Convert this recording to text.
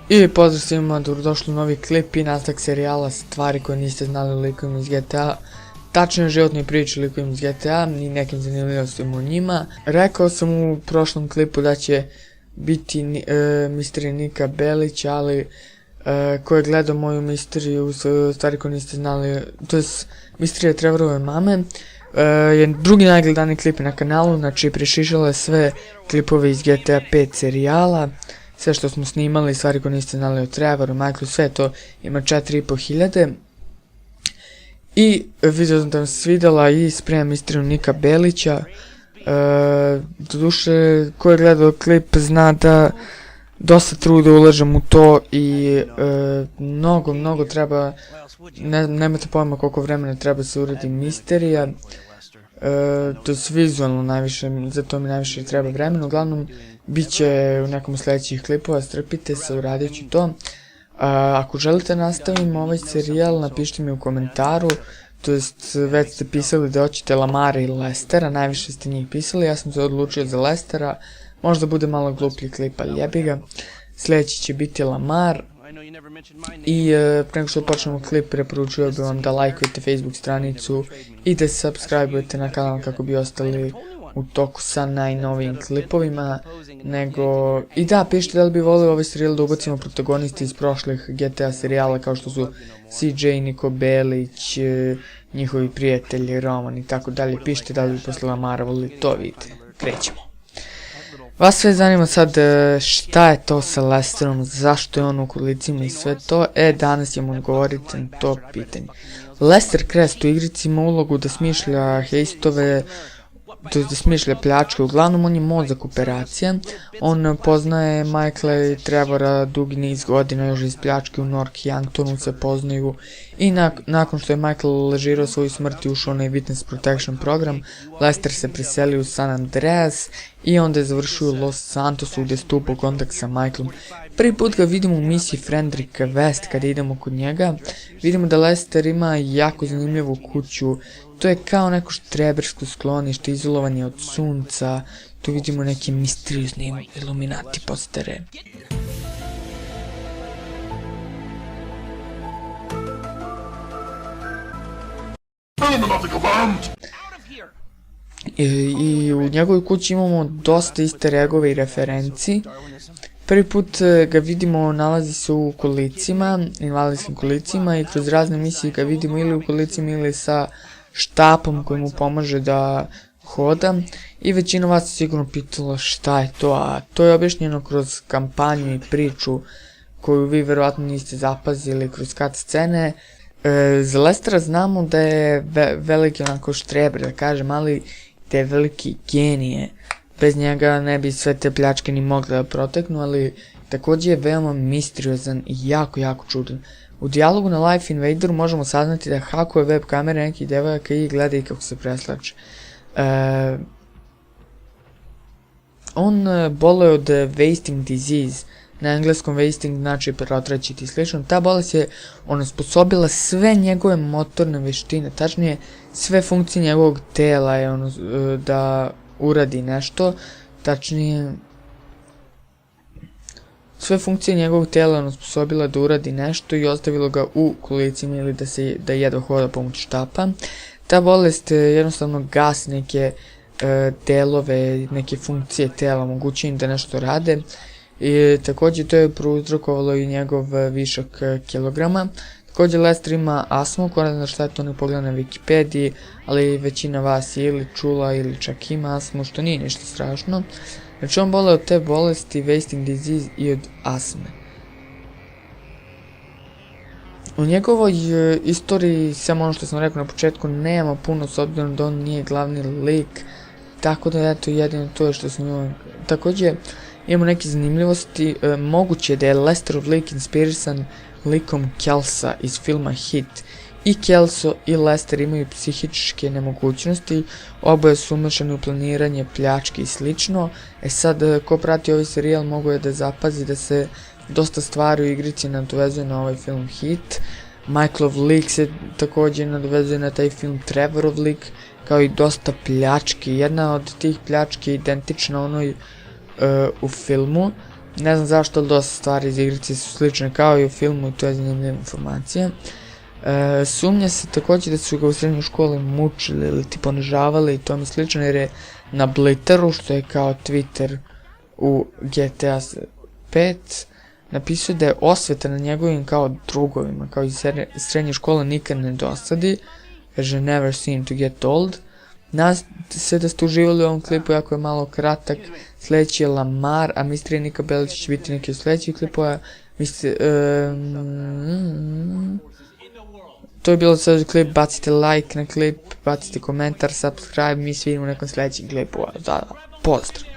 I pozdrav svima, dobrodošli u novi klip i nastavak serijala Stvari koje niste znali o likovima iz GTA. Tačnije životne priče likovima iz GTA i nekim zanimljivostima o njima. Rekao sam u prošlom klipu da će biti misterija Nika Belić, ali ko je gledao moju misteriju Stvari koje niste znali, to je misterija Trevorove mame, je drugi najgledaniji klip na kanalu, znači prešišala je sve klipove iz GTA 5 serijala. Sve što smo snimali, stvari koje niste znali o Trevoru, Michaelu, sve to ima 4500. I video sam da vam se svidjela i spremam misteriju Nika Belića. Doduše, ko je gledao klip zna da dosta truda ulažem u to i mnogo treba, nemate pojma koliko vremena treba se uradi misterija. To je vizualno najviše, za to mi najviše treba vremena. Uglavnom, bit će u nekom sljedećih klipova, strpite se, uradit ću to. Ako želite nastavim ovaj serijal, napišite mi u komentaru, to jest već ste pisali da hoćete Lamara ili Lestera, najviše ste njih pisali, ja sam se odlučio za Lestera, možda bude malo gluplji klip, ali jebi ga. Sljedeći će biti Lamar. I pre nego što počnemo klip, preporučujem bi vam da lajkujete Facebook stranicu i da se subscribe-ujete na kanal kako bi ostali u toku sa najnovijim klipovima. I da, pišite da li bi volio ovaj serijal da ubacimo protagonisti iz prošlih GTA serijala kao što su CJ, Niko Belić, njihovi prijatelji, Roman i tako dalje. Pišite da li bi posle Lamara volili to vidite. Krećemo. Vas sve zanima sad šta je to sa Lesterom, zašto je on u kolicima i sve to, danas ćemo odgovoriti na to pitanje. Lester Crest u igrici ima ulogu da smišlja hejstove, to je da smišlja pljačke, uglavnom on je mozak operacija, on poznaje Michaela i Trevora dugi niz godina, još iz pljačke u North Yanktonu se poznaju i nakon što je Michael ležirao svoju smrt i ušao na Witness Protection program, Lester se preselio u San Andreas i onda je završio u Los Santosu gdje stupa u kontakt sa Michaelom. Prvi put ga vidimo u misiji Frederick West kada idemo kod njega, vidimo da Lester ima jako zanimljivu kuću. To je kao neko štrebersko sklonište, izolovan je od sunca, tu vidimo neke misteriozne Illuminati postere. I u njegovoj kući imamo dosta easter eggove i referenci. Prvi put ga vidimo, nalazi se u kolicima, invalidskim kolicima i kroz razne misije ga vidimo ili u kolicima ili sa štapom koji mu pomaže da hoda i većina vas se sigurno pitala šta je to, a to je objašnjeno kroz kampanju i priču koju vi verovatno niste zapazili kroz cut scene. Za Lestera znamo da je veliki onako štreber, da kažem, ali da je veliki genije. Bez njega ne bi sve te pljačke ni mogle da proteknu, ali također je veoma misteriozan i jako čudan. U dijalogu na Life Invaderu možemo saznati da hakuje web kamere nekih devojaka i gleda i kako se preslače. On boluje od wasting disease, na engleskom wasting znači protraćiti i slično. Ta bolest je onesposobila sve njegove motorne veštine, tačnije sve funkcije njegovog tela je da uradi nešto, tačnije sve funkcije njegovog tela onesposobila da uradi nešto i ostavilo ga u kolicima ili da jedva hoda pomoću štapa. Ta bolest jednostavno gasi neke delove, neke funkcije tela, omogućuje im da nešto rade. I također to je prouzrokovalo i njegov višak kilograma. Također Lester ima astmu, ko ne zna šta je to, ne pogleda na Wikipediji, ali većina vas je ili čula ili čak ima astmu, što nije ništa strašno. Znači on boluje od te bolesti, wasting disease i od astme. U njegovoj istoriji, samo ono što sam rekao na početku, nema puno s obzirom da on nije glavni lik, tako da eto jedino to je što sam imao. Također imamo neke zanimljivosti, moguće je da je Lesterov lik inspirisan likom Kelsa iz filma Hit. I Kelso i Lester imaju psihičke nemogućnosti, oboje su umešani u planiranje, pljačke i slično. Sad, ko prati ovaj serijal mogu je da zapazi da se dosta stvari u igrici nadovezuje na ovaj film Hit. Michaelov lik se također nadovezuje na taj film Trevorov lik, kao i dosta pljački. Jedna od tih pljački je identična onoj u filmu. Ne znam zašto, ali dosta stvari iz igrice su slične kao i u filmu i to je zanimljiva informacija. Sumnja se također da su ga u srednjoj školi mučili ili ti ponižavali i tome slično, jer je na Blitteru, što je kao Twitter u GTA 5, napisao da je osveta na njegovim kao drugovima, kao iz srednje škole nikad ne dosadi, kaže never seem to get old. Nadam se da ste uživali u ovom klipu, jako je malo kratak. Sljedeći je Lamar, a Mr. Nika Belić će biti neki od sljedećih klipova. To je bilo sad klip, bacite like na klip, bacite komentar, subscribe, mi svi vidimo u nekom sljedećem klipu. Pozdrav!